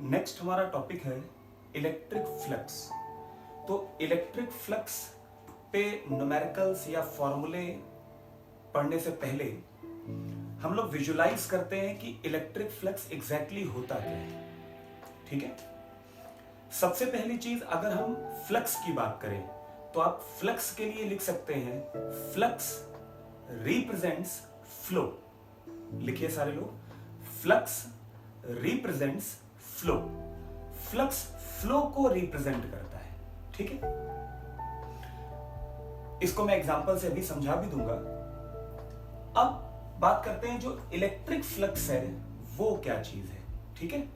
Next हमारा topic है electric flux. तो इलेक्ट्रिक फ्लक्स पे न्यूमेरिकल्स या फॉर्मूले पढ़ने से पहले हम लोग विजुलाइज करते हैं कि इलेक्ट्रिक फ्लक्स एग्जैक्टली होता क्या है। ठीक है, सबसे पहली चीज अगर हम फ्लक्स की बात करें तो आप फ्लक्स के लिए लिख सकते हैं फ्लक्स रिप्रेजेंट्स फ्लो। लिखिए सारे लोग, flux represents flow. Flux flow को रिप्रेजेंट करता है। ठीक है, इसको मैं एग्जांपल से अभी समझा भी दूंगा। अब बात करते हैं जो इलेक्ट्रिक फ्लक्स है वो क्या चीज है। ठीक है,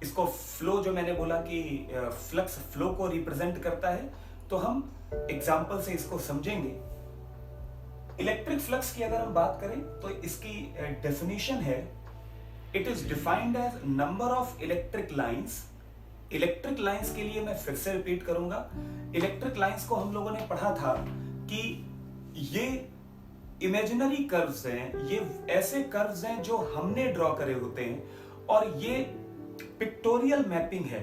इसको फ्लो जो मैंने बोला कि फ्लक्स फ्लो को रिप्रेजेंट करता है, तो हम एग्जांपल से इसको समझेंगे। इलेक्ट्रिक फ्लक्स की अगर हम बात करें तो इसकी डेफिनेशन है, it is defined as number of electric lines. Electric lines के लिए मैं फिर से रिपीट करूंगा, इलेक्ट्रिक लाइंस को हम लोगों ने पढ़ा था कि ये इमेजिनरी कर्व्स हैं, ये ऐसे कर्व्स हैं जो हमने ड्रॉ करे होते हैं, और ये पिक्टोरियल मैपिंग है।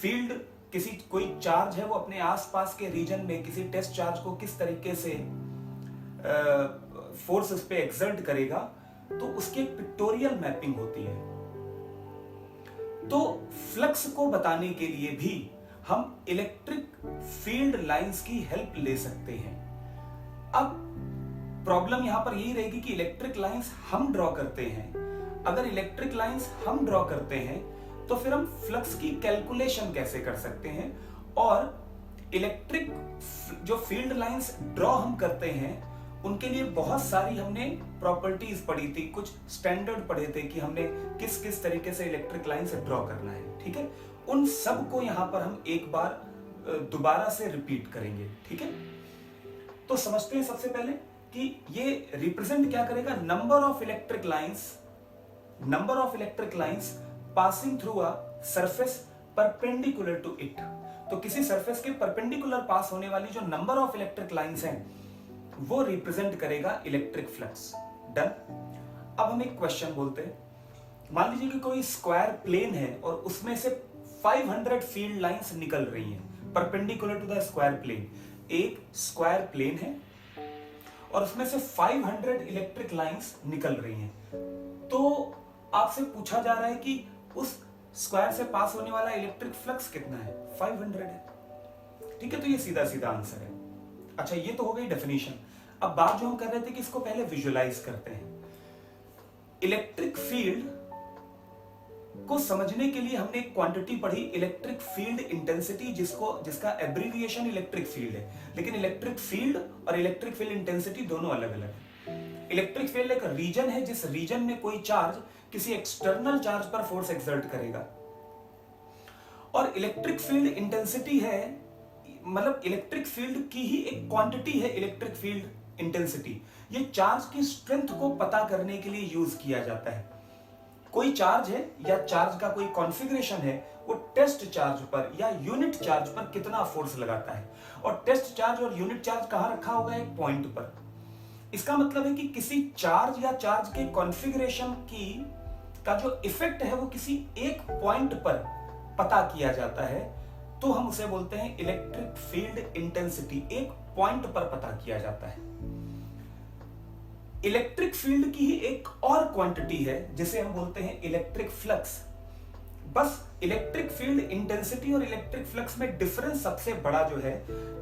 फील्ड किसी कोई चार्ज है वो अपने आसपास के रीजन में किसी टेस्ट चार्ज को किस तरीके से फोर्स उस पे एक्सर्ट करेगा, तो उसकी एक पिक्टोरियल मैपिंग होती है। तो फ्लक्स को बताने के लिए भी हम इलेक्ट्रिक फील्ड लाइंस की हेल्प ले सकते हैं। अब प्रॉब्लम यहां पर यही रहेगी कि इलेक्ट्रिक लाइंस हम ड्रॉ करते हैं। अगर इलेक्ट्रिक लाइंस हम ड्रॉ करते हैं तो फिर हम फ्लक्स की कैलकुलेशन कैसे कर सकते हैं, और इलेक्ट्रिक जो फील्ड लाइंस ड्रॉ हम करते हैं उनके लिए बहुत सारी हमने प्रॉपर्टीज पढ़ी थी, कुछ स्टैंडर्ड पढ़े थे कि हमने किस किस तरीके से इलेक्ट्रिक लाइन से ड्रॉ करना है। ठीक है, उन सब को यहां पर हम एक बार दोबारा से रिपीट करेंगे। ठीक है, तो समझते हैं सबसे पहले कि ये रिप्रेजेंट क्या करेगा, number of electric lines passing through a surface perpendicular to it. तो किसी सरफेस के परपेंडिकुलर पास होने वाली जो नंबर ऑफ इलेक्ट्रिक लाइंस हैं वो रिप्रेजेंट करेगा इलेक्ट्रिक फ्लक्स। डन। अब हम एक क्वेश्चन बोलते हैं, मान लीजिए कि कोई स्क्वायर प्लेन है और उसमें से 500 फील्ड लाइंस निकल रही हैं perpendicular to the square plane. एक स्क्वायर प्लेन है और उसमें से 500 इलेक्ट्रिक लाइंस निकल रही हैं। तो आपसे पूछा जा रहा है कि उस स्क्वायर से पास होने वाला इलेक्ट्रिक फ्लक्स कितना है, 500 है। ठीक है, तो ये सीधा सीधा आंसर है। अच्छा, ये तो हो गई डेफिनेशन। अब बात जो हम कर रहे थे कि इसको पहले विजुलाइज करते हैं। इलेक्ट्रिक फील्ड को समझने के लिए हमने एक क्वांटिटी पढ़ी, इलेक्ट्रिक फील्ड इंटेंसिटी, जिसका एब्रिविएशन इलेक्ट्रिक फील्ड है। लेकिन इलेक्ट्रिक फील्ड और इलेक्ट्रिक फील्ड इंटेंसिटी दोनों अलग अलग है। इलेक्ट्रिक फील्ड एक रीजन है जिस रीजन में कोई चार्ज किसी एक्सटर्नल चार्ज पर फोर्स एक्सर्ट करेगा, और इलेक्ट्रिक फील्ड इंटेंसिटी है, मतलब इलेक्ट्रिक फील्ड की ही एक क्वांटिटी है इलेक्ट्रिक फील्ड इंटेंसिटी। ये चार्ज की स्ट्रेंथ को पता करने के लिए यूज किया जाता है। कोई चार्ज है या चार्ज का कोई कॉन्फ़िगरेशन है, वो टेस्ट चार्ज पर या यूनिट चार्ज पर कितना फोर्स लगाता है, और टेस्ट चार्ज और यूनिट चार्ज कहां रखा होगा, एक पॉइंट पर। इसका मतलब है कि किसी चार्ज या चार्ज के कॉन्फ़िगरेशन का जो इफेक्ट है वो किसी एक पॉइंट पर पता किया जाता है, तो हम उसे बोलते हैं इलेक्ट्रिक फील्ड इंटेंसिटी। एक पॉइंट पर पता किया जाता है। इलेक्ट्रिक फील्ड की ही एक और क्वांटिटी है जिसे हम बोलते हैं इलेक्ट्रिक फ्लक्स। बस इलेक्ट्रिक फील्ड इंटेंसिटी और इलेक्ट्रिक फ्लक्स में डिफरेंस सबसे बड़ा जो है,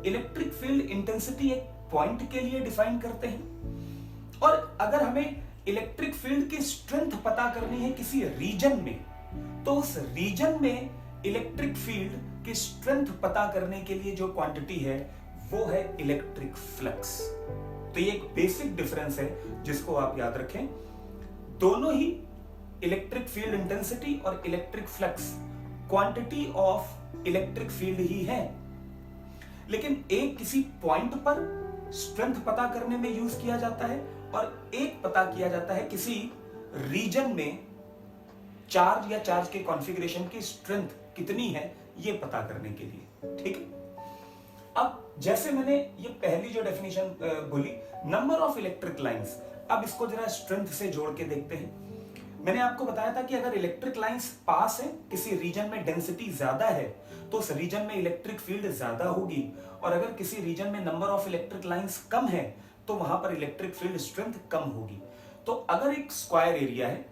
इलेक्ट्रिक फील्ड इंटेंसिटी एक पॉइंट के लिए डिफाइन करते हैं, और अगर हमें इलेक्ट्रिक फील्ड की स्ट्रेंथ पता करनी है किसी रीजन में, तो उस रीजन में इलेक्ट्रिक फील्ड की स्ट्रेंथ पता करने के लिए जो क्वांटिटी है वो है इलेक्ट्रिक फ्लक्स। तो ये एक बेसिक डिफरेंस है जिसको आप याद रखें। दोनों ही इलेक्ट्रिक फील्ड इंटेंसिटी और electric flux quantity of electric field ही है, लेकिन एक किसी पॉइंट पर स्ट्रेंथ पता करने में यूज किया जाता है, और एक पता किया जाता है किसी रीजन में चार्ज या चार्ज के कॉन्फ़िगरेशन की स्ट्रेंथ कितनी है ये पता करने के लिए। ठीक है, अब जैसे मैंने ये पहली जो डेफिनेशन बोली, नंबर ऑफ इलेक्ट्रिक लाइंस, अब इसको जरा स्ट्रेंथ से जोड़ के देखते हैं। मैंने आपको बताया था कि अगर इलेक्ट्रिक लाइंस पास है, किसी रीजन में डेंसिटी ज्यादा है तो उस रीजन में इलेक्ट्रिक फील्ड ज्यादा होगी, और अगर किसी रीजन में नंबर ऑफ इलेक्ट्रिक लाइंस कम है तो वहां पर इलेक्ट्रिक फील्ड स्ट्रेंथ कम होगी। तो अगर एक स्क्वायर एरिया है,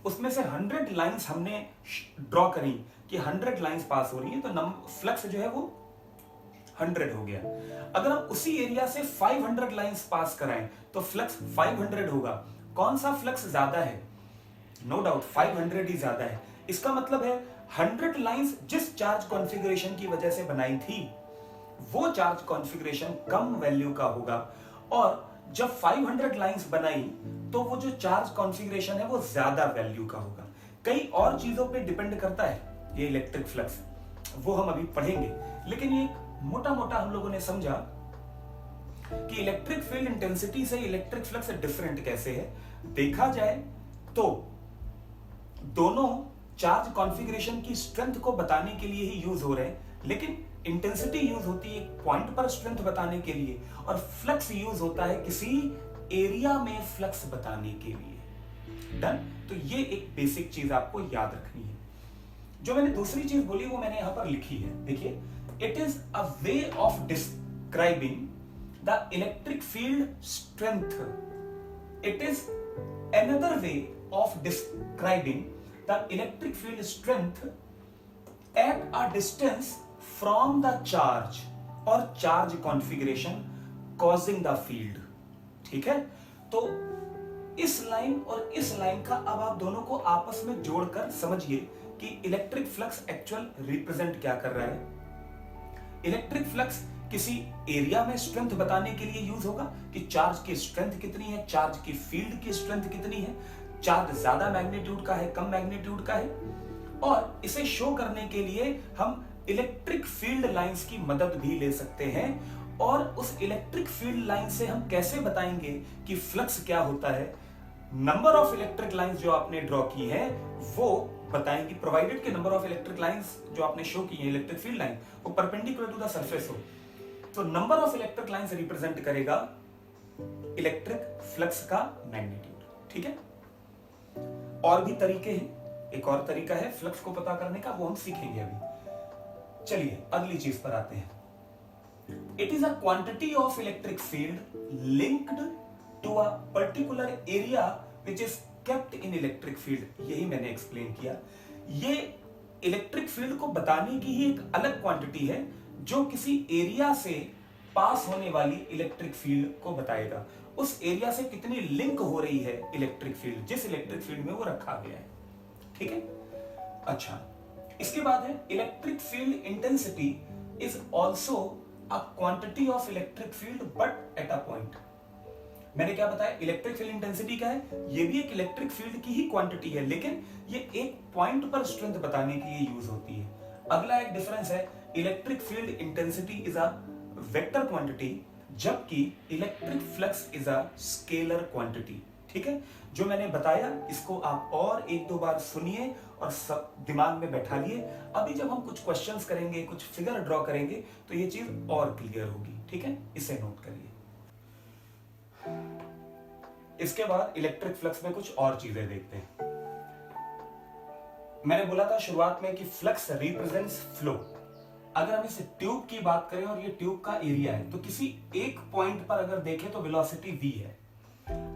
उसमें से 100 लाइंस हमने ड्रॉ करी कि 100 लाइंस पास हो रही है, तो फ्लक्स जो है वो 100 हो गया। अगर हम उसी एरिया से 500 लाइंस पास कराएं तो फ्लक्स 500 होगा। कौन सा फ्लक्स ज्यादा है? नो डाउट 500 ही ज्यादा है। इसका मतलब है 100 लाइंस जिस चार्ज कॉन्फ़िगरेशन की वजह से बनाई थी वो चार्ज कॉन्फ़िगरेशन कम वैल्यू का होगा, और जब 500 लाइंस बनाई तो वो जो चार्ज कॉन्फ़िगरेशन है वो ज्यादा वैल्यू का होगा। कई और चीजों पे डिपेंड करता है ये इलेक्ट्रिक फ्लक्स, वो हम अभी पढ़ेंगे। लेकिन ये मोटा मोटा हम लोगों ने समझा कि इलेक्ट्रिक फील्ड इंटेंसिटी से इलेक्ट्रिक फ्लक्स डिफरेंट कैसे है। देखा जाए तो दोनों चार्ज कॉन्फ़िगरेशन की स्ट्रेंथ को बताने के लिए ही यूज हो रहे हैं, लेकिन इंटेंसिटी यूज होती है एक पॉइंट पर स्ट्रेंथ बताने के लिए, और फ्लक्स यूज होता है किसी एरिया में फ्लक्स बताने के लिए। डन? तो ये एक बेसिक चीज आपको याद रखनी है। जो मैंने दूसरी चीज बोली वो मैंने यहां पर लिखी है, देखिए, it is a way of describing the electric field strength. It is another way of describing the electric field strength at a distance from the charge or charge configuration causing the field। ठीक है, तो इस line और इस line का अब आप दोनों को आपस में जोड़कर समझिए कि इलेक्ट्रिक फ्लक्स एक्चुअल रिप्रेजेंट क्या कर रहा है। इलेक्ट्रिक फ्लक्स किसी एरिया में स्ट्रेंथ बताने के लिए यूज होगा कि चार्ज की स्ट्रेंथ कितनी है, चार्ज की फील्ड की स्ट्रेंथ कितनी है, चार्ज ज्यादा मैग्नीट्यूड का है, कम मैग्नीट्यूड का है, और इसे शो करने के लिए हम इलेक्ट्रिक फील्ड लाइंस की मदद भी ले सकते हैं। और उस इलेक्ट्रिक फील्ड लाइन से हम कैसे बताएंगे कि फ्लक्स क्या होता है। नंबर ऑफ इलेक्ट्रिक लाइंस जो आपने ड्रॉ की है वो बताएंगी, प्रोवाइडेड कि नंबर ऑफ इलेक्ट्रिक लाइंस जो आपने शो की है, इलेक्ट्रिक फील्ड लाइन, वो परपेंडिकुलर टू द सरफेस हो, तो number of electric lines represent करेगा इलेक्ट्रिक फ्लक्स का मैग्नीट्यूड। ठीक है, और भी तरीके हैं, एक और तरीका है फ्लक्स को पता करने का, वो हम सीखेंगे अभी। चलिए अगली चीज पर आते हैं। It is a quantity of electric field linked to a particular area which is kept in electric field. यही मैंने एक्सप्लेन किया। ये इलेक्ट्रिक फील्ड को बताने की ही एक अलग क्वांटिटी है जो किसी एरिया से पास होने वाली इलेक्ट्रिक फील्ड को बताएगा। उस एरिया से कितनी लिंक हो रही है इलेक्ट्रिक फील्ड, जिस इलेक्ट्रिक फील्ड में वो रखा गया है। ठीक है, अच्छा, इसके बाद है electric field intensity is also a quantity of electric field but at a point. मैंने क्या बताया, इलेक्ट्रिक फील्ड इंटेंसिटी क्या है, ये भी एक इलेक्ट्रिक फील्ड की ही क्वांटिटी है, लेकिन ये एक पॉइंट पर स्ट्रेंथ बताने के लिए यूज होती है। अगला एक डिफरेंस है, electric field intensity is a vector quantity, जबकि electric flux is a scalar quantity. ठीक है, जो मैंने बताया इसको आप और एक दो बार सुनिए और सब दिमाग में बैठा लिए। अभी जब हम कुछ क्वेश्चंस करेंगे, कुछ फिगर ड्रॉ करेंगे, तो ये चीज और क्लियर होगी। ठीक है, इसे नोट करिए। इसके बाद इलेक्ट्रिक फ्लक्स में कुछ और चीजें देखते हैं। मैंने बोला था शुरुआत में कि फ्लक्स रिप्रेजेंट्स फ्लो। अगर हम इस ट्यूब की बात करें और ये ट्यूब का एरिया है, तो किसी एक पॉइंट पर अगर देखें तो वेलोसिटी v है।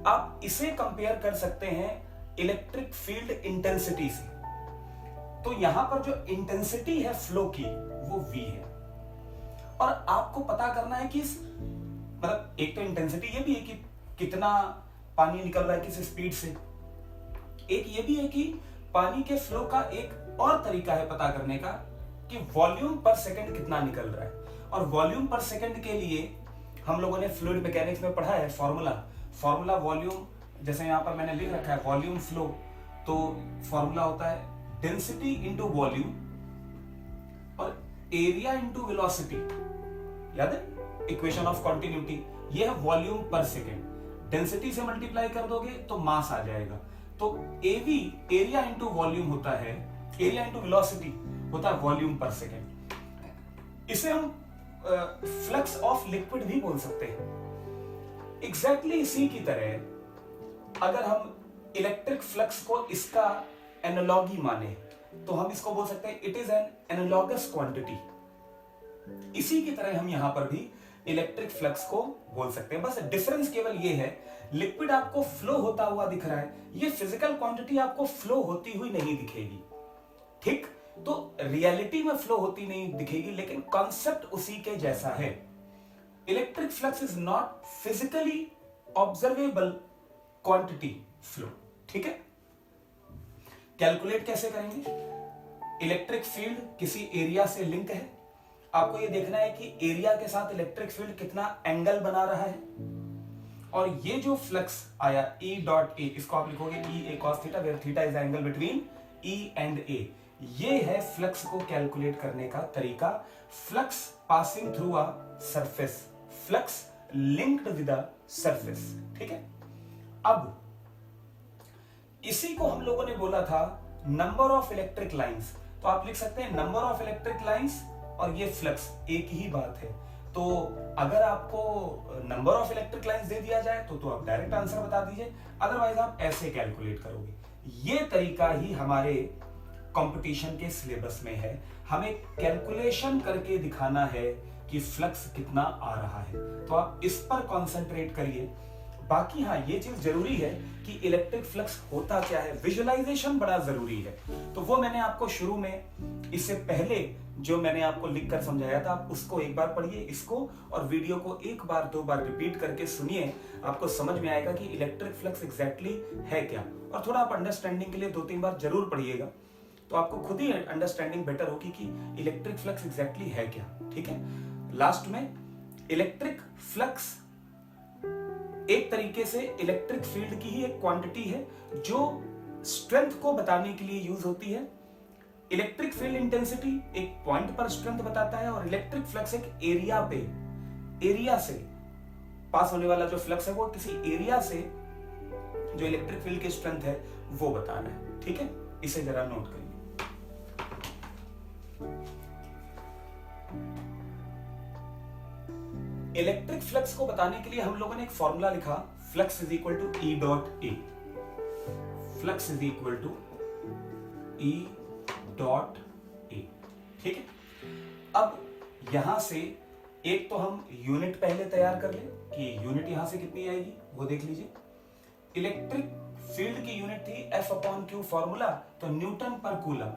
आप इसे कंपेयर कर सकते हैं इलेक्ट्रिक फील्ड इंटेंसिटी से। तो यहां पर जो इंटेंसिटी है फ्लो की वो v है, और आपको पता करना है कि मतलब एक तो इंटेंसिटी ये भी है कि कितना पानी निकल रहा है किस स्पीड से, एक ये भी है कि पानी के फ्लो का एक और तरीका है पता करने का कि वॉल्यूम पर सेकंड कितना निकल रहा है। और वॉल्यूम पर सेकंड के लिए हम लोगों ने फ्लूइड मैकेनिक्स में पढ़ा है फॉर्मूला वॉल्यूम, जैसे यहां पर मैंने लिख रखा है वॉल्यूम फ्लो, तो फॉर्मूला होता है डेंसिटी इंटू वॉल्यूम और एरिया इंटू वेलोसिटी। याद है इक्वेशन ऑफ कॉन्टिन्यूटी, ये है वॉल्यूम पर सेकंड। डेंसिटी से मल्टीप्लाई कर दोगे तो मास आ जाएगा। तो एवी एरिया इंटू वॉल्यूम होता है, एरिया इंटू वेलोसिटी होता है वॉल्यूम पर सेकंड। इसे हम फ्लक्स ऑफ लिक्विड भी बोल सकते हैं। एग्जैक्टली इसी की तरह अगर हम इलेक्ट्रिक फ्लक्स को इसका एनालॉगी माने तो हम इसको बोल सकते हैं it is an analogous quantity. इसी की तरह हम यहां पर भी इलेक्ट्रिक फ्लक्स को बोल सकते हैं, बस डिफरेंस केवल ये है लिक्विड आपको फ्लो होता हुआ दिख रहा है, ये फिजिकल क्वांटिटी आपको फ्लो होती हुई नहीं दिखेगी, ठीक? तो रियलिटी में फ्लो होती नहीं दिखेगी, लेकिन कॉन्सेप्ट उसी के जैसा है। Electric flux is not physically observable quantity flow, ठीक है? कैलकुलेट कैसे करेंगे? इलेक्ट्रिक फील्ड किसी एरिया से लिंक है, आपको ये देखना है कि एरिया के साथ इलेक्ट्रिक फील्ड कितना एंगल बना रहा है, और ये जो फ्लक्स आया E डॉट ए, इसको आप लिखोगे E A cos theta, where theta is angle between E and A। ये है फ्लक्स को कैलकुलेट करने का तरीका। Flux passing through a surface, flux linked with a surface, ठीक है? अब इसी को हम लोगों ने बोला था नंबर ऑफ इलेक्ट्रिक लाइंस, तो आप लिख सकते हैं नंबर ऑफ इलेक्ट्रिक लाइंस और ये फ्लक्स एक ही बात है। तो अगर आपको नंबर ऑफ इलेक्ट्रिक लाइंस दे दिया जाए तो आप डायरेक्ट आंसर बता दीजिए, अदरवाइज आप ऐसे कैलकुलेट करोगे। ये तरीका ही हमारे कंपटीशन के सिलेबस में है, हमें कैलकुलेशन करके दिखाना है कि फ्लक्स कितना आ रहा है, तो आप इस पर कंसंट्रेट करिए। बाकी हाँ, ये चीज जरूरी है कि इलेक्ट्रिक फ्लक्स होता क्या है, विजुअलाइजेशन बड़ा जरूरी है। तो वो मैंने आपको शुरू में, इससे पहले जो मैंने आपको लिखकर समझाया था, आप उसको एक बार पढ़िए, इसको और वीडियो को एक बार दो बार रिपीट करके सुनिए, आपको समझ में आएगा कि इलेक्ट्रिक फ्लक्स एग्जैक्टली है क्या। और थोड़ा आप अंडरस्टैंडिंग के लिए 2-3 बार जरूर पढ़िएगा, तो आपको खुद ही अंडरस्टैंडिंग बेटर होगी कि इलेक्ट्रिक फ्लक्स एग्जैक्टली है क्या, ठीक है? लास्ट में, इलेक्ट्रिक फ्लक्स एक तरीके से इलेक्ट्रिक फील्ड की ही एक क्वांटिटी है जो स्ट्रेंथ को बताने के लिए यूज होती है। इलेक्ट्रिक फील्ड इंटेंसिटी एक पॉइंट पर स्ट्रेंथ बताता है, और इलेक्ट्रिक फ्लक्स एक एरिया से पास होने वाला जो फ्लक्स है वो किसी एरिया से जो इलेक्ट्रिक फील्ड की स्ट्रेंथ है वो बताना है, ठीक है? इसे जरा नोट करिए। इलेक्ट्रिक फ्लक्स को बताने के लिए हम लोगों ने एक फॉर्मूला लिखा, flux is equal to E dot A, flux is equal to E dot A, ठीक है? अब यहां से एक तो हम यूनिट पहले तैयार कर ले कि यूनिट यहां से कितनी आएगी वो देख लीजिए। इलेक्ट्रिक फील्ड की यूनिट थी F अपॉन क्यू फॉर्मूला, तो न्यूटन पर कूलम,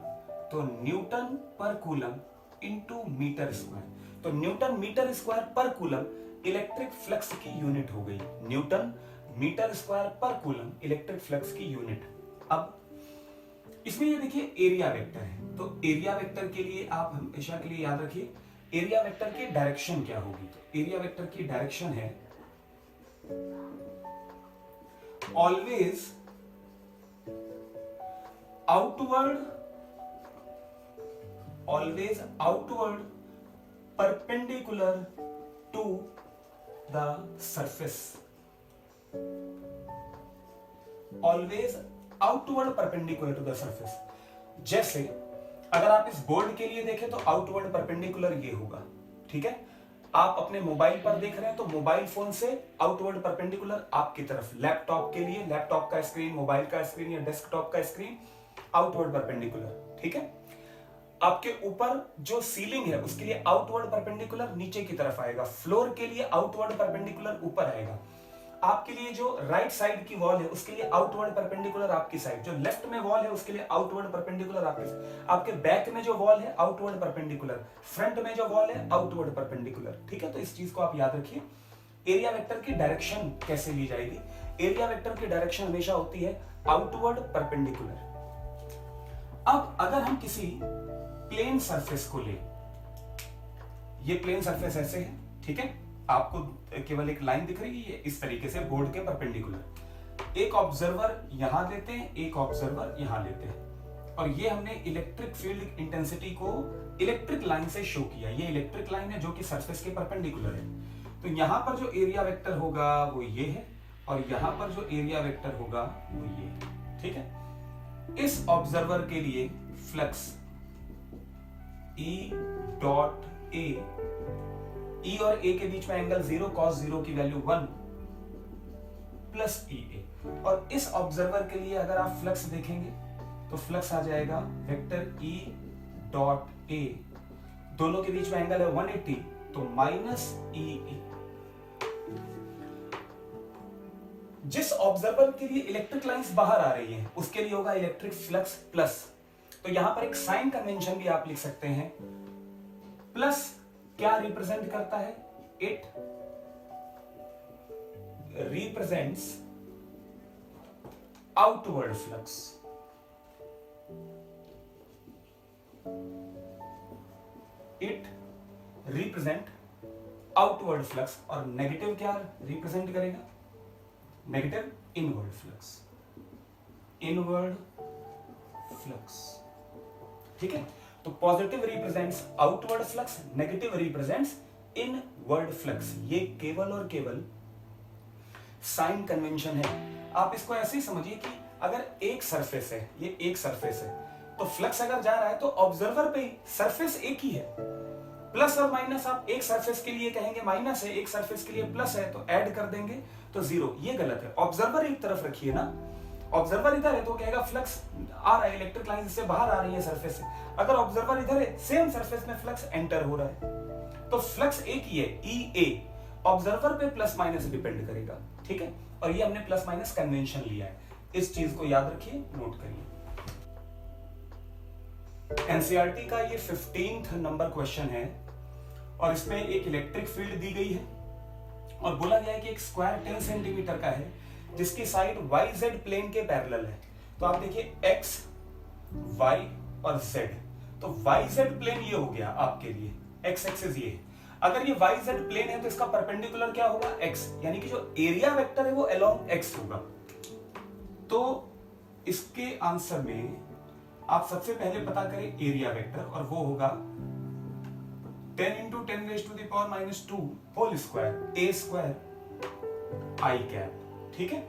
तो न्यूटन पर कूलम इंटू मीटर स्क्वायर, तो न्यूटन मीटर स्क्वायर पर कूलम इलेक्ट्रिक फ्लक्स की यूनिट हो गई। न्यूटन मीटर स्क्वायर पर कूलम इलेक्ट्रिक फ्लक्स की यूनिट। अब इसमें ये देखिए एरिया वेक्टर है, तो एरिया वेक्टर के लिए आप हमेशा के लिए याद रखिए एरिया वेक्टर की डायरेक्शन क्या होगी। तो एरिया वेक्टर की डायरेक्शन है always outward perpendicular to the surface, always outward perpendicular to the surface। जैसे अगर आप इस बोर्ड के लिए देखें तो आउटवर्ड परपेंडिकुलर ये होगा, ठीक है? आप अपने मोबाइल पर देख रहे हैं तो मोबाइल फोन से आउटवर्ड परपेंडिकुलर आपकी तरफ। लैपटॉप के लिए लैपटॉप का स्क्रीन, मोबाइल का स्क्रीन या डेस्कटॉप का स्क्रीन आउटवर्ड परपेंडिकुलर, ठीक है? आपके ऊपर जो सीलिंग है उसके लिए आउटवर्ड परपेंडिकुलर नीचे की तरफ आएगा, फ्लोर के लिए आउटवर्ड परपेंडिकुलर ऊपर आएगा, आपके लिए जो राइट साइड की वॉल है उसके लिए आउटवर्ड परपेंडिकुलर आपकी साइड, जो लेफ्ट में वॉल है उसके लिए आउटवर्ड परपेंडिकुलर आपके बैक में जो वॉल है आउटवर्ड परपेंडिकुलर, फ्रंट में जो वॉल है आउटवर्ड परपेंडिकुलर, ठीक है? तो इस चीज को आप याद रखिए। एरिया वेक्टर की डायरेक्शन कैसे ली जाएगी? एरिया वेक्टर की डायरेक्शन हमेशा होती है आउटवर्ड परपेंडिकुलर। अब अगर हम किसी प्लेन सरफेस को ले, ये प्लेन सरफेस ऐसे है, ठीक है? आपको केवल एक लाइन दिख रही है, ये इस तरीके से बोर्ड के परपेंडिकुलर। एक ऑब्जर्वर यहां लेते हैं, एक ऑब्जर्वर यहां लेते हैं, और ये हमने इलेक्ट्रिक फील्ड इंटेंसिटी को इलेक्ट्रिक लाइन से शो किया। ये इलेक्ट्रिक लाइन है जो कि सरफेस के परपेंडिकुलर है। तो यहां पर जो एरिया वेक्टर होगा वो ये है, और यहां पर जो एरिया वेक्टर होगा वो ये है, ठीक है? इस ऑब्जर्वर के लिए फ्लक्स E डॉट ए, E और A के बीच में एंगल 0 cos 0 की वैल्यू 1, प्लस ई ए। और इस ऑब्जर्वर के लिए अगर आप फ्लक्स देखेंगे तो फ्लक्स आ जाएगा वेक्टर ई डॉट ए, दोनों के बीच में एंगल है 180, तो माइनस ई ए। जिस ऑब्जर्वर के लिए इलेक्ट्रिक लाइंस बाहर आ रही हैं उसके लिए होगा इलेक्ट्रिक फ्लक्स प्लस। तो यहां पर एक साइन कन्वेंशन भी आप लिख सकते हैं। प्लस क्या रिप्रेजेंट करता है? It represents outward flux. It represent outward flux. और नेगेटिव क्या रिप्रेजेंट करेगा? Negative inward flux. Inward flux, ठीक है। तो positive represents outward flux, negative represents inward flux. ये केवल और केवल साइन कन्वेंशन है। आप इसको ऐसे ही समझिए कि अगर एक सरफेस है, ये एक सरफेस है, तो फ्लक्स अगर जा रहा है तो ऑब्जर्वर पे ही सरफेस एक ही है। प्लस और माइनस आप एक सरफेस के लिए कहेंगे माइनस है, एक सरफेस के लिए प्लस है, तो ऐड कर देंगे तो जीरो। ये गलत है। ऑब्जर्वर एक तरफ रखिए ना, ऑब्जर्वर इधर है तो कहेगा फ्लक्स आ रहा है, इलेक्ट्रिक लाइन से बाहर आ रही है सरफेस से। अगर ऑब्जर्वर इधर है, सेम सरफेस में फ्लक्स एंटर हो रहा है, तो फ्लक्स एक ही है, ई ए। ऑब्जर्वर पे प्लस माइनस डिपेंड करेगा, ठीक है। और ये हमने प्लस माइनस कन्वेंशन लिया है, इस चीज को याद रखिए, नोट करिए। एनसीईआरटी का ये 15th नंबर क्वेश्चन है और इसमें एक इलेक्ट्रिक फील्ड दी गई है और बोला गया है कि एक स्क्वायर 10 सेंटीमीटर का है जिसकी साइड YZ प्लेन के पैरेलल है। तो आप देखिए X, Y और Z। तो YZ प्लेन ये हो गया आपके लिए, X एक्सिस ये है। अगर ये YZ प्लेन है तो इसका परपेंडिकुलर क्या होगा? X, यानी कि जो एरिया वेक्टर है वो अलोंग X होगा। तो इसके आंसर में आप सबसे पहले पता करें एरिया वेक्टर, और वो होगा 10 × 10⁻⁻² whole square a square i cap, ठीक है।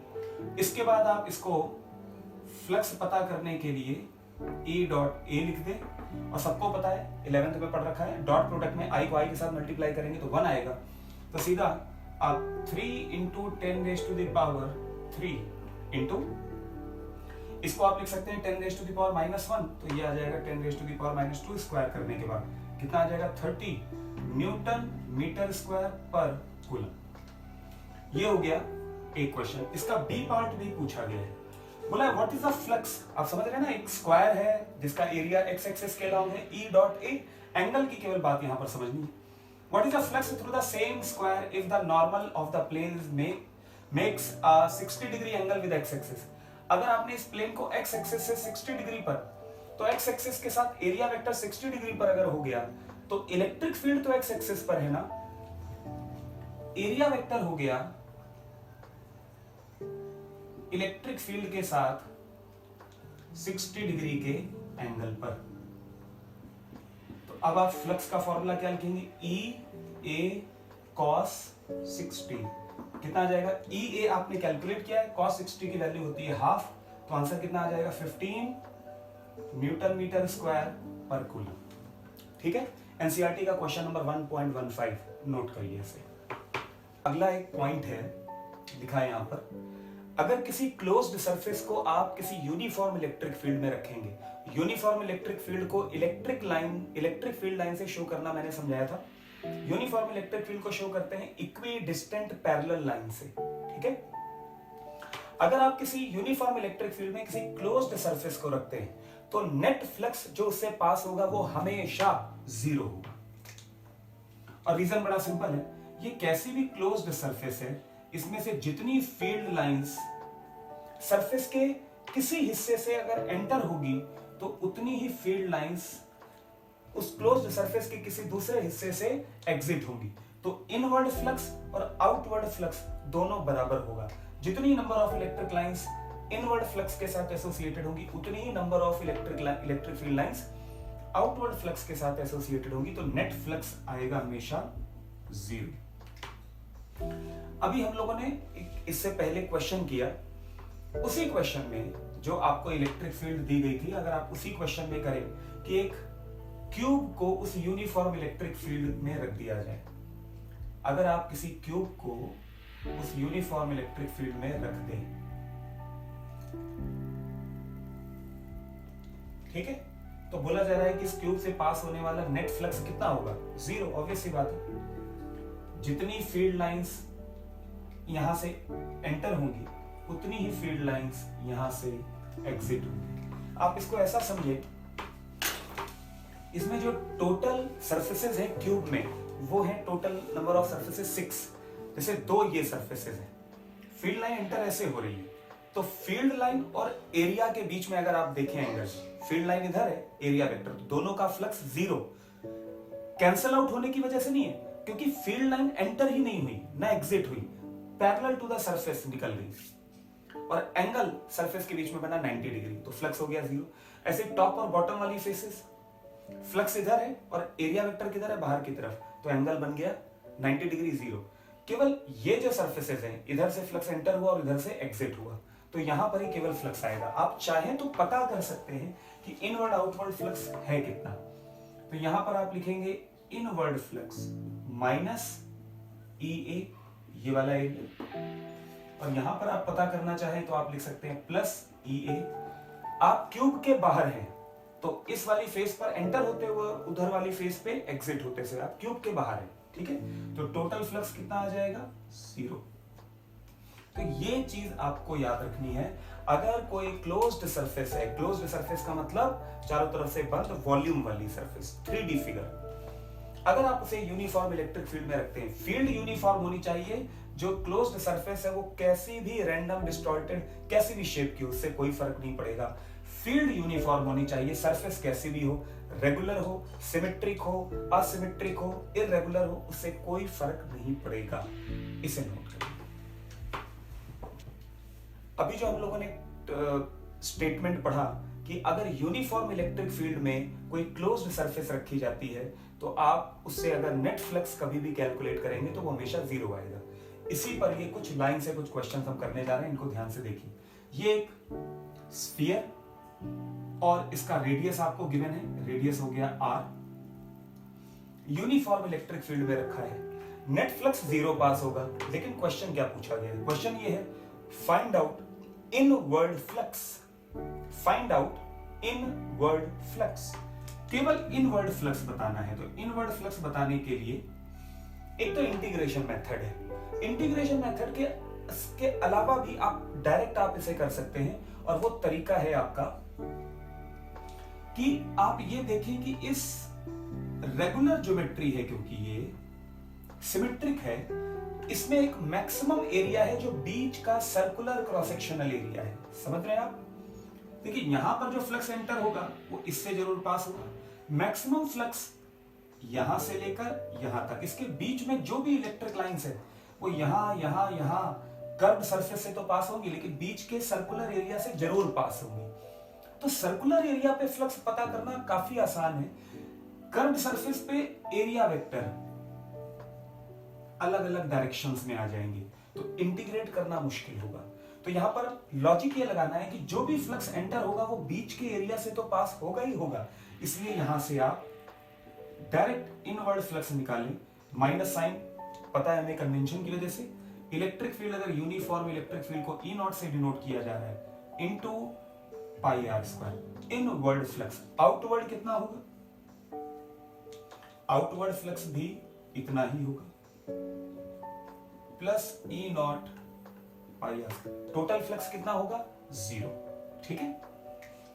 इसके बाद आप इसको फ्लक्स पता करने के लिए E डॉट ए लिख दें, और सबको पता है 11th में पढ़ रखा है, डॉट प्रोडक्ट में i को i के साथ मल्टीप्लाई करेंगे तो 1 आएगा। तो सीधा आप 3 × 10⁻³ इंटू इसको आप लिख सकते हैं 10⁻⁻⁻1, तो ये आ जाएगा 10⁻⁻² स्क्वायर करने के बाद कितना आ जाएगा? 30 न्यूटन मीटर स्क्वायर पर कूलम। ये हो गया एक क्वेश्चन। इसका बी पार्ट भी पूछा गया है, बोला है व्हाट इज द फ्लक्स। आप समझ रहे हैं ना, एक स्क्वायर है जिसका एरिया x एक्सिस के अलोंग है, E डॉट ए। एंगल की केवल बात यहां पर समझनी है। What is the flux through the same square if the normal of the plane makes a 60 degree angle with x axis. अगर आपने इस प्लेन को x एक्सिस से 60 डिग्री पर, तो x एक्सिस के साथ एरिया वेक्टर 60 डिग्री पर अगर हो गया तो इलेक्ट्रिक फील्ड तो x एक्सिस पर है ना, एरिया वेक्टर हो गया इलेक्ट्रिक फील्ड के साथ 60 डिग्री के एंगल पर। तो अब आप फ्लक्स का फॉर्मूला क्या लिखेंगे? E A cos 60 कितना आ जाएगा? E A आपने कैलकुलेट किया है, cos 60 की वैल्यू होती है हाफ, तो आंसर कितना आ जाएगा? 15 न्यूटन मीटर स्क्वायर पर कूलम, ठीक है। एनसीईआरटी का क्वेश्चन नंबर 1.15 नोट करिए इसे। अगला एक पॉइंट है लिखा है यहां पर, अगर किसी क्लोज्ड सरफेस को आप किसी यूनिफॉर्म इलेक्ट्रिक फील्ड में रखेंगे, यूनिफॉर्म इलेक्ट्रिक फील्ड को इलेक्ट्रिक फील्ड लाइन से शो करना मैंने समझाया था। यूनिफॉर्म इलेक्ट्रिक फील्ड को शो करते हैं इक्वी डिस्टेंट पैरेलल लाइन से, ठीक है। अगर आप किसी यूनिफॉर्म इलेक्ट्रिक फील्ड में किसी क्लोज्ड सरफेस को रखते हैं तो नेट फ्लक्स जो उससे पास होगा वो हमेशा जीरो होगा। और रीजन बड़ा सिंपल है, ये कैसी भी क्लोज्ड सरफेस है, इसमें से जितनी फील्ड लाइंस सरफेस के किसी हिस्से से अगर एंटर होगी तो उतनी ही फील्ड लाइंस उस क्लोज्ड सरफेस के किसी दूसरे हिस्से से एग्जिट होगी। तो इनवर्ड फ्लक्स और आउटवर्ड फ्लक्स दोनों बराबर होगा। जितनी number of electric lines inward flux के साथ एसोसिएटेड होंगी उतनी ही number of electric field lines outward flux के साथ एसोसिएटेड होंगी, तो नेट फ्लक्स आएगा हमेशा जीरो। अभी हम लोगों ने इससे पहले क्वेश्चन किया, उसी क्वेश्चन में जो आपको इलेक्ट्रिक फील्ड दी गई थी, अगर आप उसी क्वेश्चन में करें कि एक क्यूब को उस यूनिफॉर्म इलेक्ट्रिक फील्ड में रख दिया जाए। अगर आप किसी क्यूब को उस यूनिफॉर्म इलेक्ट्रिक फील्ड में रख दें। ठीक है, तो बोला जा रहा है कि इस ट्यूब से पास होने वाला नेट फ्लक्स कितना होगा? 0। ऑब्वियस सी बात है, जितनी फील्ड लाइंस यहां से एंटर होंगी उतनी ही फील्ड लाइंस यहां से एग्जिट होंगी। आप इसको ऐसा समझे, इसमें जो टोटल सरफेसेस है ट्यूब में वो है टोटल नंबर ऑफ सरफेसेस 6। जैसे 2 ये सरफेसेस हैं, फील्ड लाइन एंटर ऐसे हो रही है, तो फील्ड लाइन और एरिया के बीच में अगर आप देखें एंगल, फील्ड लाइन इधर है, एरिया वेक्टर, तो दोनों का फ्लक्स 0। कैंसल आउट होने की वजह से नहीं है, क्योंकि फील्ड लाइन एंटर ही नहीं हुई ना एग्जिट हुई, पैरेलल टू द सरफेस निकल गई और एंगल सरफेस के बीच में बना 90 डिग्री, तो फ्लक्स हो गया 0। ऐसे टॉप और बॉटम वाली फेसेस, फ्लक्स इधर है और एरिया वेक्टर किधर है? बाहर की तरफ, तो एंगल बन गया 90 डिग्री 0। केवल ये जो सरफेसेस हैं, इधर से फ्लक्स एंटर हुआ और इधर से एग्जिट हुआ, तो यहां पर ही केवल फ्लक्स आएगा। आप चाहें तो पता कर सकते हैं कि इनवर्ड आउटवर्ड फ्लक्स है कितना, तो यहां पर आप लिखेंगे इनवर्ड फ्लक्स माइनस EA, ये वाला एरिया, और यहां पर आप पता करना चाहें तो आप लिख सकते हैं प्लस EA। आप क्यूब के बाहर हैं तो इस वाली फेस पर एंटर होते हुए उधर वाली फेस पे एग्जिट होते से आप क्यूब के बाहर हैं। ठीक है, तो टोटल फ्लक्स कितना आ जाएगा? 0। तो ये चीज आपको याद रखनी है। अगर कोई क्लोज्ड सरफेस है, क्लोज्ड सरफेस का मतलब चारों तरफ से बंद वॉल्यूम वाली सरफेस, 3D फिगर, अगर आप उसे यूनिफॉर्म इलेक्ट्रिक फील्ड में रखते हैं, फील्ड यूनिफॉर्म होनी चाहिए। जो क्लोज्ड सरफेस है वो कैसी भी रैंडम डिस्टॉर्टेड कैसी भी शेप की, उससे कोई फर्क नहीं पड़ेगा। फील्ड यूनिफॉर्म होनी चाहिए, सरफेस कैसी भी हो, रेगुलर हो, सिमेट्रिक हो, असिमेट्रिक हो, इररेगुलर हो, उससे कोई फर्क नहीं पड़ेगा। इसे नोट करिए। अभी जो हम लोगों ने स्टेटमेंट पढ़ा कि अगर यूनिफॉर्म इलेक्ट्रिक फील्ड में कोई क्लोज्ड सरफेस रखी जाती है तो आप उससे अगर नेट फ्लक्स कभी भी कैलकुलेट करेंगे तो वो हमेशा 0 आएगा। इसी पर ये कुछ लाइन से कुछ क्वेश्चंस हम करने जा रहे हैं, इनको ध्यान से देखिए। ये एक स्फीयर और इसका रेडियस आपको गिवन है, रेडियस हो गया r, यूनिफॉर्म इलेक्ट्रिक फील्ड में रखा है, नेट फ्लक्स 0 पास होगा। लेकिन क्वेश्चन क्या पूछा गया है? क्वेश्चन ये है, find out inward flux, find out inward flux. केवल इनवर्ड फ्लक्स बताना है, तो इनवर्ड फ्लक्स बताने के लिए एक तो इंटीग्रेशन मेथड है, इंटीग्रेशन मेथड के अलावा भी आप डायरेक्ट आप इसे कर सकते हैं, और वो तरीका है आपका कि आप ये देखें कि इस रेगुलर ज्योमेट्री है, क्योंकि ये सिमेट्रिक है, इसमें एक मैक्सिमम एरिया है जो बीच का सर्कुलर क्रॉस सेक्शनल एरिया है। समझ रहे हैं आप? देखिए यहां पर जो फ्लक्स एंटर होगा वो इससे जरूर पास होगा, मैक्सिमम फ्लक्स यहां से लेकर यहां तक, इसके बीच में जो भी इलेक्ट्रिक लाइंस है वो यहां यहां यहां कर्व्ड सरफेस से तो पास होंगी, लेकिन बीच के सर्कुलर एरिया से जरूर पास होंगी। तो सर्कुलर एरिया पे फ्लक्स पता करना काफी आसान है। कर्व्ड सरफेस पे एरिया वेक्टर अलग अलग डायरेक्शंस में आ जाएंगे, तो इंटीग्रेट करना मुश्किल होगा। तो यहां पर लॉजिक ये लगाना है कि जो भी फ्लक्स एंटर होगा वो बीच के एरिया से तो पास होगा ही होगा, इसलिए यहां से आप डायरेक्ट इनवर्ड फ्लक्स निकालें। माइनस साइन पता है हमें कन्वेंशन की वजह से, इलेक्ट्रिक फील्ड अगर यूनिफॉर्म इलेक्ट्रिक फील्ड को ई नॉट से डिनोट किया जा रहा है into pi R square. Inward flux, outward कितना होगा? आउटवर्ड फ्लक्स भी इतना ही होगा, plus E naught pi R. Total flux कितना होगा? 0। ठीक है,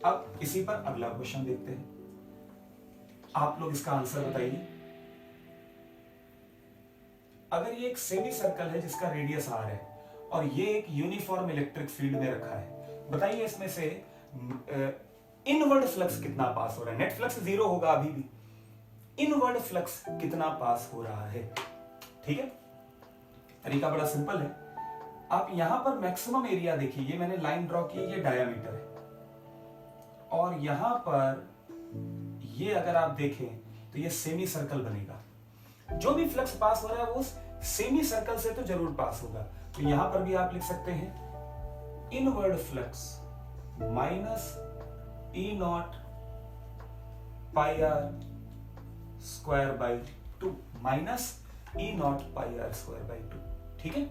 अब इसी पर अगला क्वेश्चन देखते हैं। आप लोग इसका आंसर बताइए। अगर ये एक सेमी सर्कल है जिसका रेडियस r है और ये एक यूनिफॉर्म इलेक्ट्रिक फील्ड में रखा है, बताइए इसमें से इनवर्ड फ्लक्स कितना पास हो रहा है? नेट फ्लक्स 0 होगा अभी भी, इनवर्ड फ्लक्स कितना पास हो रहा है? ठीक है, तरीका बड़ा सिंपल है। आप यहां पर मैक्सिमम एरिया देखिए, ये मैंने लाइन ड्रॉ की है, ये डायमीटर है, और यहां पर ये अगर आप देखें तो ये सेमी सर्कल बनेगा। जो भी फ्लक्स पास हो रहा है वो सेमी सर्कल से तो जरूर पास होगा, तो यहां पर भी आप लिख सकते हैं inward flux minus E naught pi R square by 2, minus E naught pi R square by 2। ठीक है,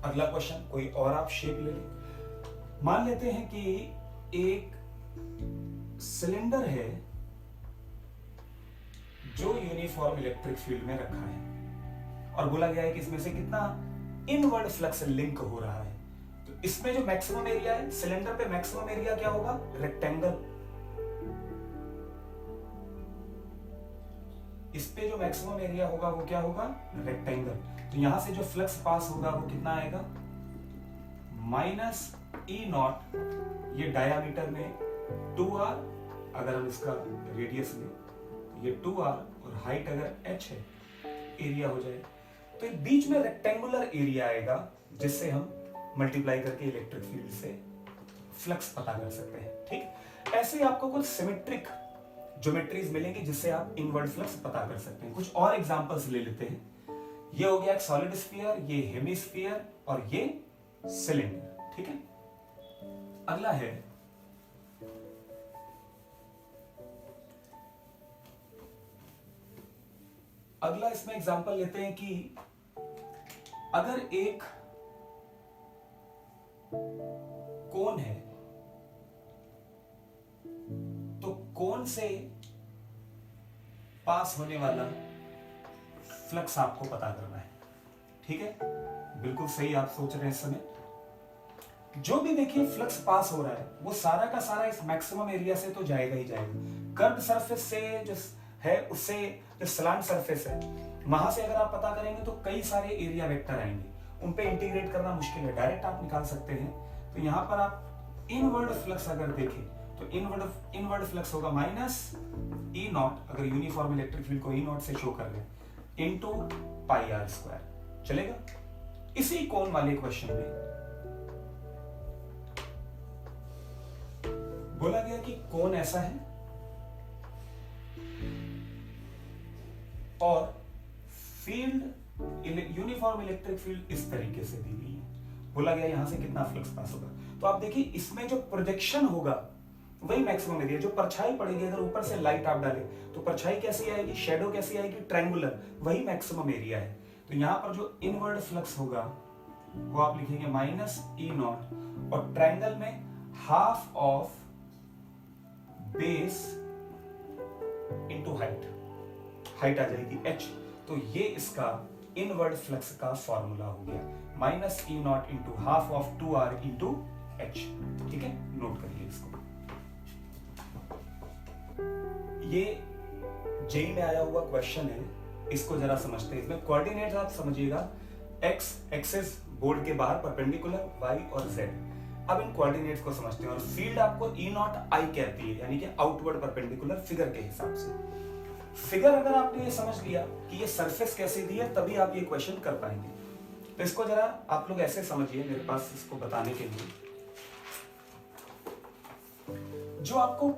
अगला क्वेश्चन, कोई और आप शेप ले लें। मान लेते हैं कि एक सिलेंडर है जो यूनिफॉर्म इलेक्ट्रिक फील्ड में रखा है और बोला गया है कि इसमें से कितना इनवर्ड फ्लक्स लिंक हो रहा है। तो इसमें जो मैक्सिमम एरिया है, सिलेंडर पे मैक्सिमम एरिया क्या होगा? रेक्टेंगल। इस पे जो मैक्सिमम एरिया होगा वो क्या होगा? रेक्टेंगल। तो यहां से जो फ्लक्स पास होगा वो कितना आएगा? माइनस ई नॉट, ये डायामीटर में 2r, अगर हम इसका रेडियस लें तो ये 2r, और हाइट अगर h है, एरिया हो जाए। तो बीच में रेक्टेंगुलर एरिया आएगा जिससे हम मल्टीप्लाई करके इलेक्ट्रिक फील्ड से फ्लक्स पता कर सकते हैं। ठीक, ऐसे ही आपको कुछ सिमेट्रिक ज्योमेट्रीज मिलेंगी जिससे आप इनवर्ड फ्लक्स पता कर सकते हैं। कुछ और एग्जांपल्स ले लेते हैं। ये हो गया एक सॉलिड स्फीयर, ये हेमिस्फीयर और ये सिलेंडर। ठीक है, अगला है अगला इसमें एग्जांपल लेते हैं कि अगर एक कोन है तो कोन से पास होने वाला फ्लक्स आपको पता करना है। ठीक है, बिल्कुल सही आप सोच रहे हैं इस समय। जो भी देखिए फ्लक्स पास हो रहा है वो सारा का सारा इस मैक्सिमम एरिया से तो जाएगा ही जाएगा। कर्व्ड सरफेस से जो है उससे जो स्लैंट सरफेस है वहां से अगर आप पता करेंगे तो कई सारे एरिया वेक्टर आएंगे, उन पे इंटीग्रेट करना मुश्किल है, डायरेक्ट आप निकाल सकते हैं। तो यहां पर आप इनवर्ड फ्लक्स अगर देखें तो इनवर्ड फ्लक्स होगा माइनस ई नॉट, अगर यूनिफॉर्म इलेक्ट्रिक फील्ड को ई नॉट से शो कर रहे हैं, इनटू पाई आर स्क्वायर। चलेगा। इसी कोन वाले क्वेश्चन में बोला गया कि कोन ऐसा है और फील्ड यूनिफॉर्म इलेक्ट्रिक फील्ड इस तरीके से दी गई है। बोला गया यहां से कितना फ्लक्स पास होगा। तो आप देखिए इसमें जो प्रोजेक्शन होगा वही मैक्सिमम एरिया, जो परछाई पड़ेगी अगर ऊपर से लाइट आप डालें तो परछाई कैसी आएगी, शेडो कैसी आएगी, ट्रायंगुलर, वही मैक्सिमम एरिया है। तो यहां पर जो इनवर्ड फ्लक्स होगा वो आप लिखेंगे माइनस ई नॉट, और ट्रायंगल में half of base into height आ जाएगी h। तो ये इसका इनवर्ड फ्लक्स का फॉर्मूला हो गया, minus E naught into half of 2r into h। ठीक है, नोट करिए इसको। ये जेई में आया हुआ क्वेश्चन है, इसको जरा समझते हैं। इसमें कोऑर्डिनेट्स आप समझिएगा, x एक्सिस बोर्ड के बाहर परपेंडिकुलर, y और z। अब इन कोऑर्डिनेट्स को समझते हैं। और फील्ड आपको ई नॉट आई कहती है, यानी कि आउटवर्ड परपेंडिकुलर फिगर के हिसाब से। फिगर अगर आपने ये समझ लिया कि ये सरफेस कैसे दी है तभी आप ये क्वेश्चन कर पाएंगे। तो इसको जरा आप लोग ऐसे समझिए, मेरे पास इसको बताने के लिए जो आपको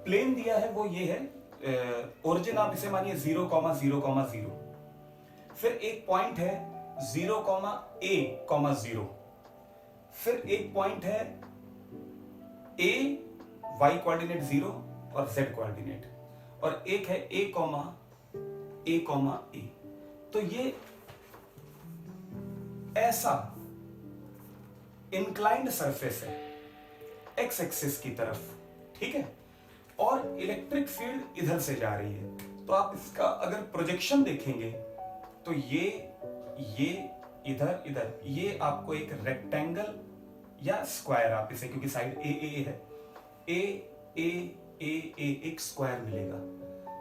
प्लेन दिया है वो ये है, ओरिजिन आप इसे मानिए 0,0,0, फिर एक पॉइंट है 0,a,0, फिर एक पॉइंट है a, y कोऑर्डिनेट 0 और z कोऑर्डिनेट, और एक है a, a। तो ये ऐसा इंक्लाइंड सरफेस है एक्स एक्सिस की तरफ। ठीक है, और इलेक्ट्रिक फील्ड इधर से जा रही है। तो आप इसका अगर प्रोजेक्शन देखेंगे तो ये इधर ये आपको एक रेक्टेंगल या स्क्वायर, आप इसे, क्योंकि साइड ए है, ए एक स्क्वायर मिलेगा।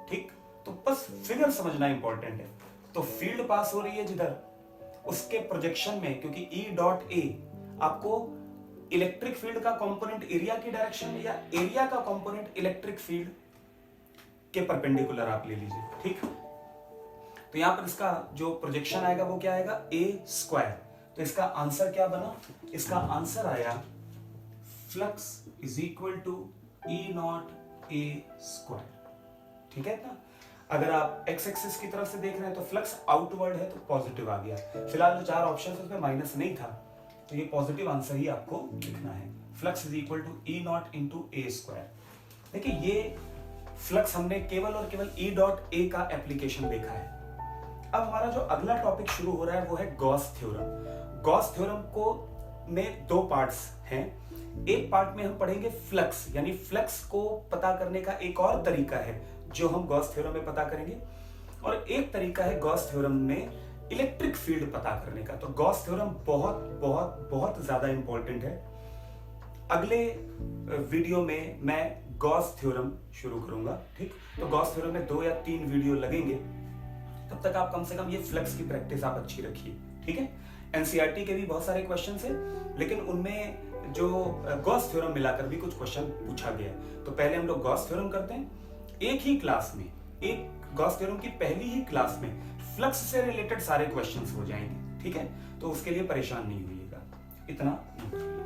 ठीक, तो बस फिगर समझना इंपॉर्टेंट है। तो फील्ड पास हो रही है जिधर, उसके प्रोजेक्शन में, क्योंकि ई डॉट ए आपको इलेक्ट्रिक फील्ड का कंपोनेंट एरिया की डायरेक्शन में या एरिया का कंपोनेंट इलेक्ट्रिक फील्ड के परपेंडिकुलर आप ले लीजिए। ठीक, तो यहां पर इसका जो प्रोजेक्शन आएगा वो क्या आएगा, ए स्क्वायर। तो इसका आंसर क्या बना, इसका आंसर आया flux is equal to E naught A square. ठीक है ना। अगर आप एक्स एक्सिस की तरफ से देख रहे हैं तो फ्लक्स आउटवर्ड है तो पॉजिटिव आ गया। फिलहाल जो 4 ऑप्शन उसमें माइनस नहीं था, तो ये पॉजिटिव आंसर ही आपको लिखना है। Flux is equal to E naught into A square. देखिए ये फ्लक्स हमने केवल और केवल ई डॉट ए का एप्लीकेशन देखा है। अब हमारा जो अगला टॉपिक शुरू हो रहा है वो है गॉस थ्योरम। गॉस थ्योरम को में दो पार्ट्स हैं। एक पार्ट में हम पढ़ेंगे फ्लक्स, यानी फ्लक्स को पता करने का एक और तरीका है जो हम गॉस थ्योरम में पता करेंगे, और एक तरीका है गॉस थ्योरम में इलेक्ट्रिक फील्ड पता करने का। तो गॉस थ्योरम बहुत बहुत बहुत ज्यादा इंपॉर्टेंट है। अगले वीडियो में मैं गॉस थ्योरम शुरू करूंगा, ठीक। तो गॉस थ्योरम में 2 या 3 वीडियो लगेंगे, तब तक आप कम से कम ये फ्लक्स की प्रैक्टिस आप अच्छी रखिए, ठीक है। एनसीईआरटी के भी बहुत सारे क्वेश्चंस हैं, लेकिन उनमें जो गॉस थ्योरम मिलाकर भी कुछ क्वेश्चन पूछा गया है। तो पहले हम लोग गॉस थ्योरम करते हैं। एक ही क्लास में, एक गॉस थ्योरम की पहली ही क्लास में फ्लक्स से रिलेटेड सारे क्वेश्चंस हो जाएंगे, ठीक है। तो उसके लिए परेशान नहीं होइएगा, इतना नोट